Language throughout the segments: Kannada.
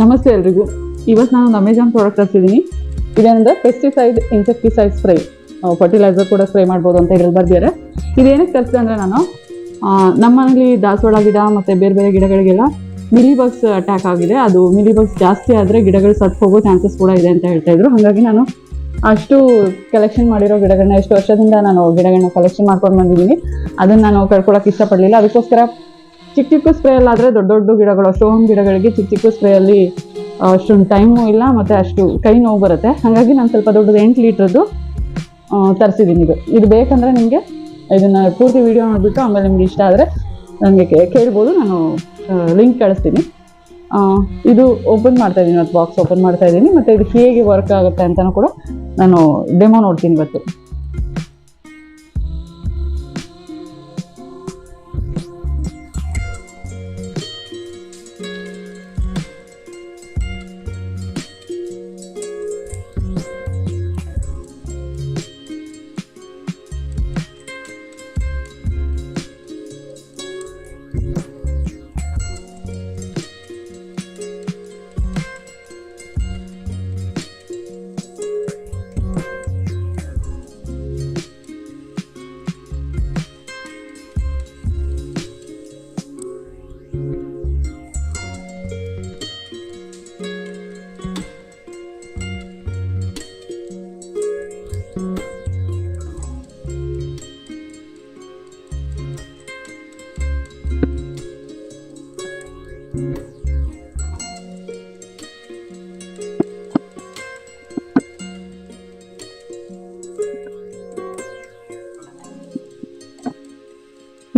ನಮಸ್ತೆ ಎಲ್ರಿಗೂ. ಇವತ್ತು ನಾನು ಒಂದು ಅಮೆಜಾನ್ ಪ್ರಾಡಕ್ಟ್ ತರಿಸಿದ್ದೀನಿ. ಇದೇನಂದ್ರೆ ಪೆಸ್ಟಿಸೈಡ್ ಇನ್ಸೆಕ್ಟಿಸೈಡ್ ಸ್ಪ್ರೇ, ಫರ್ಟಿಲೈಸರ್ ಕೂಡ ಸ್ಪ್ರೇ ಮಾಡ್ಬೋದು ಅಂತ ಇದ್ರಲ್ಲಿ ಬರ್ದಿದ್ದಾರೆ. ಇದೇನಕ್ಕೆ ತರಿಸಿದೆ ಅಂದರೆ ನಾನು ನಮ್ಮ ಮನೇಲಿ ದಾಸವಾಳ ಗಿಡ ಮತ್ತು ಬೇರೆ ಬೇರೆ ಗಿಡಗಳಿಗೆಲ್ಲ ಮಿಲಿಬಗ್ಸ್ ಅಟ್ಯಾಕ್ ಆಗಿದೆ. ಅದು ಮಿಲಿಬಗ್ಸ್ ಜಾಸ್ತಿ ಆದರೆ ಗಿಡಗಳು ಸತ್ತು ಹೋಗೋ ಚಾನ್ಸಸ್ ಕೂಡ ಇದೆ ಅಂತ ಹೇಳ್ತಾಯಿದ್ರು. ಹಾಗಾಗಿ ನಾನು ಅಷ್ಟು ಕಲೆಕ್ಷನ್ ಮಾಡಿರೋ ಗಿಡಗಳನ್ನ, ಎಷ್ಟು ವರ್ಷದಿಂದ ನಾನು ಗಿಡಗಳನ್ನ ಕಲೆಕ್ಷನ್ ಮಾಡ್ಕೊಂಡು ಬಂದಿದ್ದೀನಿ, ಅದನ್ನು ನಾನು ಕಳ್ಕೊಳ್ಳೋಕೆ ಇಷ್ಟಪಡಲಿಲ್ಲ. ಅದಕ್ಕೋಸ್ಕರ ಚಿಕ್ಕ ಚಿಕ್ಕ ಸ್ಪ್ರೇ ಅಲ್ಲಾದರೆ ದೊಡ್ಡ ದೊಡ್ಡ ಗಿಡಗಳು, ಸ್ಟೋನ್ ಗಿಡಗಳಿಗೆ ಚಿಕ್ಕ ಚಿಕ್ಕ ಸ್ಪ್ರೇಯಲ್ಲಿ ಅಷ್ಟೊಂದು ಟೈಮು ಇಲ್ಲ ಮತ್ತು ಅಷ್ಟು ಕೈ ನೋವು ಬರುತ್ತೆ. ಹಾಗಾಗಿ ನಾನು ಸ್ವಲ್ಪ ದೊಡ್ಡದು 8 ಲೀಟ್ರದ್ದು ತರಿಸಿದ್ದೀನಿ. ಇದು ಬೇಕಂದರೆ ನಿಮಗೆ ಇದನ್ನು ಪೂರ್ತಿ ವೀಡಿಯೋ ನೋಡಿಬಿಟ್ಟು ಆಮೇಲೆ ನಿಮ್ಗೆ ಇಷ್ಟ ಆದರೆ ನನಗೆ ಕೇಳ್ಬೋದು, ನಾನು ಲಿಂಕ್ ಕಳಿಸ್ತೀನಿ. ಇದು ಓಪನ್ ಮಾಡ್ತಾಯಿದ್ದೀನಿ, ಇವತ್ತು ಬಾಕ್ಸ್ ಓಪನ್ ಮಾಡ್ತಾಯಿದ್ದೀನಿ. ಮತ್ತು ಇದು ಹೇಗೆ ವರ್ಕ್ ಆಗುತ್ತೆ ಅಂತಲೂ ಕೂಡ ನಾನು ಡೆಮೋ ನೋಡ್ತೀನಿ ಇವತ್ತು.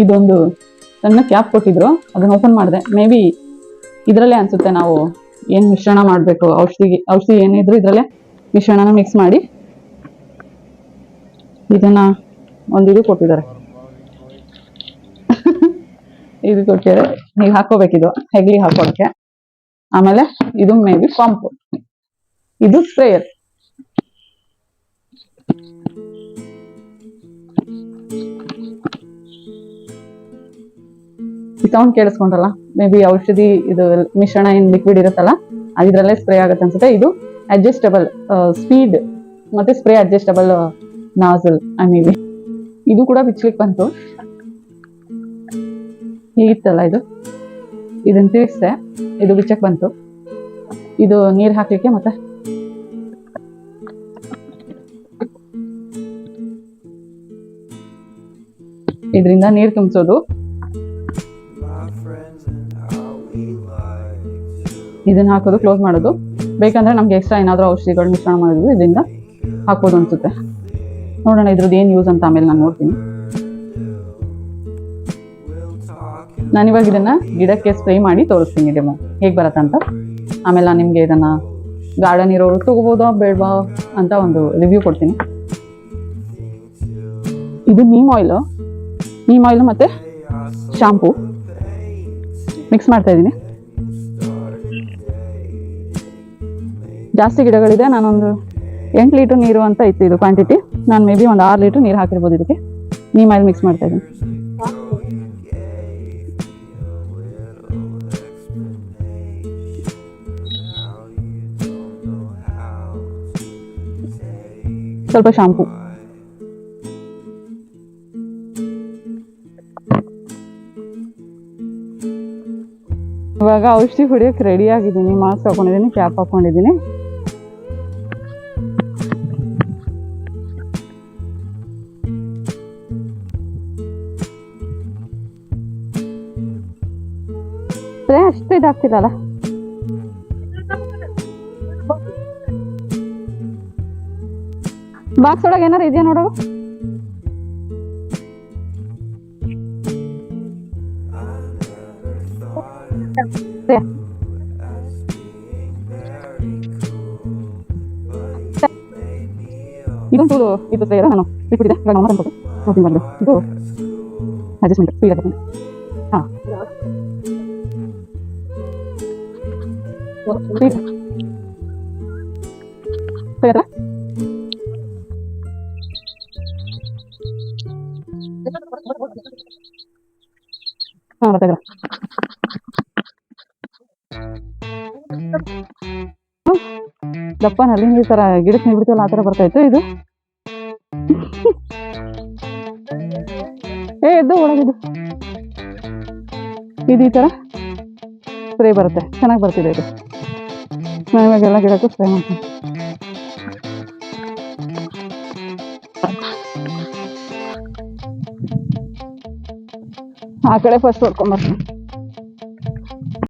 ಇದೊಂದು ಸಣ್ಣ ಕ್ಯಾಪ್ ಕೊಟ್ಟಿದ್ರು, ಅದನ್ನ ಓಪನ್ ಮಾಡಿದೆ. ಮೇ ಬಿ ಇದರಲ್ಲೇ ಅನ್ಸುತ್ತೆ ನಾವು ಏನು ಮಿಶ್ರಣ ಮಾಡಬೇಕು, ಔಷಧಿ ಏನಿದ್ರು ಇದರಲ್ಲೇ ಮಿಶ್ರಣನ ಮಿಕ್ಸ್ ಮಾಡಿ ಇದನ್ನ ಇದು ಕೊಟ್ಟಿದ್ದಾರೆ. ಇದು ಕೊಟ್ಟಿದ್ದಾರೆ, ನೀವು ಹಾಕೋಬೇಕಿದು ಹೆಗ್ಲಿ ಹಾಕೋಳಕ್ಕೆ. ಆಮೇಲೆ ಇದು ಮೇ ಬಿ ಪಂಪ್, ಇದು ಸ್ಪ್ರೇಯರ್. ಸೌಂಡ್ ಕೇಳಿಸ್ಕೊಂಡ್ರಲ್ಲ, ಮೇ ಬಿ ಔಷಧಿ ಇದು ಮಿಶ್ರಣ ಏನು ಲಿಕ್ವಿಡ್ ಇರುತ್ತಲ್ಲ ಅದಿದ್ರಲ್ಲೇ ಸ್ಪ್ರೇ ಆಗುತ್ತೆ ಅನ್ಸುತ್ತೆ. ಇದು ಅಡ್ಜಸ್ಟಬಲ್ ಸ್ಪೀಡ್ ಮತ್ತೆ spray adjustable nasal may be. ಇದು ಕೂಡ ಬಿಚ್ಲಿಕ್ಕೆ ಬಂತು, ಹೀಗಿತ್ತಲ್ಲ ಇದು, ಇದನ್ನ ತಿರ್ಗಿಸ್ದೆ, ಇದು ಬಿಚ್ಚಕ್ ಬಂತು. ಇದು ನೀರು ಹಾಕ್ಲಿಕ್ಕೆ ಮತ್ತೆ ಇದರಿಂದ ನೀರು ತುಂಬಿಸೋದು. ಇದನ್ನ ಹಾಕೋದು, ಕ್ಲೋಸ್ ಮಾಡೋದು. ಬೇಕಂದ್ರೆ ನಮ್ಗೆ ಎಕ್ಸ್ಟ್ರಾ ಏನಾದರೂ ಔಷಧಿಗಳು ಮಿಶ್ರಣ ಮಾಡಿದ್ರು ಇದರಿಂದ ಹಾಕ್ಬೋದು ಅನ್ಸುತ್ತೆ. ನೋಡೋಣ ಇದ್ರದ್ದು ಏನು ಯೂಸ್ ಅಂತ ಆಮೇಲೆ ನಾನು ನೋಡ್ತೀನಿ. ನಾನಿವಾಗ ಇದನ್ನ ಗಿಡಕ್ಕೆ ಸ್ಪ್ರೇ ಮಾಡಿ ತೋರಿಸ್ತೀನಿ ಡೆಮೋ ಹೇಗೆ ಬರತ್ತಂತ. ಆಮೇಲೆ ನಾನು ನಿಮಗೆ ಇದನ್ನ ಗಾರ್ಡನ್ ಇರೋರು ತಗೋಬೋದಾ ಬೇಡವಾ ಅಂತ ಒಂದು ರಿವ್ಯೂ ಕೊಡ್ತೀನಿ. ಇದು ನೀಮ್ ಆಯಿಲ್ ಮತ್ತೆ ಶಾಂಪೂ ಮಿಕ್ಸ್ ಮಾಡ್ತಾ ಇದ್ದೀನಿ. ಜಾಸ್ತಿ ಗಿಡಗಳಿದೆ, ನಾನೊಂದು 8 ಲೀಟರ್ ನೀರು ಅಂತ ಇತ್ತು ಇದು ಕ್ವಾಂಟಿಟಿ. ನಾನು ಮೇ ಬಿ ಒಂದು 6 ಲೀಟರ್ ನೀರು ಹಾಕಿರ್ಬೋದು ಇದಕ್ಕೆ. ನೀಮ್ ಆಯಿಲ್ ಮಿಕ್ಸ್ ಮಾಡ್ತಾ ಇದ್ದೀನಿ. ಸ್ವಲ್ಪ ಶಾಂಪೂ. ಇವಾಗ ಔಷಧಿ ಹೊಡಿಯೋಕೆ ರೆಡಿ ಆಗಿದ್ದೀನಿ. ಮಾಸ್ಕ್ ಹಾಕೊಂಡಿದ್ದೀನಿ, ಕ್ಯಾಪ್ ಹಾಕೊಂಡಿದ್ದೀನಿ. ಅಷ್ಟು ಇದಾಗ್ತಿಲ್ಲಲ್ಲ. ಬಾಕ್ಸ್ ಒಳಗೆ ಏನಾರು ಇದೆಯಾ ನೋಡು. ಇದೊಂದು ಇದು ಸ್ಪ್ರೇಯರ ನಾನು ಬಿಟ್ಬಿಟ್ಟಿದೆ. ಇವಾಗ ನಾವು ತಂದ್ಕೊಟ್ಟು ಓಪನ್ ಮಾಡಿದ್ರು. ಇದು ಅಡ್ಜಸ್ಟ್ಮೆಂಟ್ ಫ್ರೀ ಆಗುತ್ತೆ. ಹಾಂ ಫ್ರೀ ಸ್ಪ್ರೇಯರ ಹಾಂ ಬರ್ತಾ ಇದ್ದಾರೆ. ದಪ್ಪ ನಲ್ಲಿ ಈ ಥರ ಗಿಡಕ್ಕೆ ನೀಡ್ಬಿಡ್ತಲ್ಲ ಆ ಥರ ಬರ್ತಾಯಿತ್ತು ಇದು. ಎದ್ದು ಒಳಗಿದು ಇದು ಈ ಥರ ಸ್ಪ್ರೇ ಬರುತ್ತೆ. ಚೆನ್ನಾಗಿ ಬರ್ತಿದೆ ಇದು. ನಾನು ಇವಾಗೆಲ್ಲ ಗಿಡಕ್ಕೂ ಸ್ಪ್ರೇ ಮಾಡ್ತೀನಿ. ಆ ಕಡೆ ಫಸ್ಟ್ ಹೊಡ್ಕೊಂಬರ್ತೀನಿ.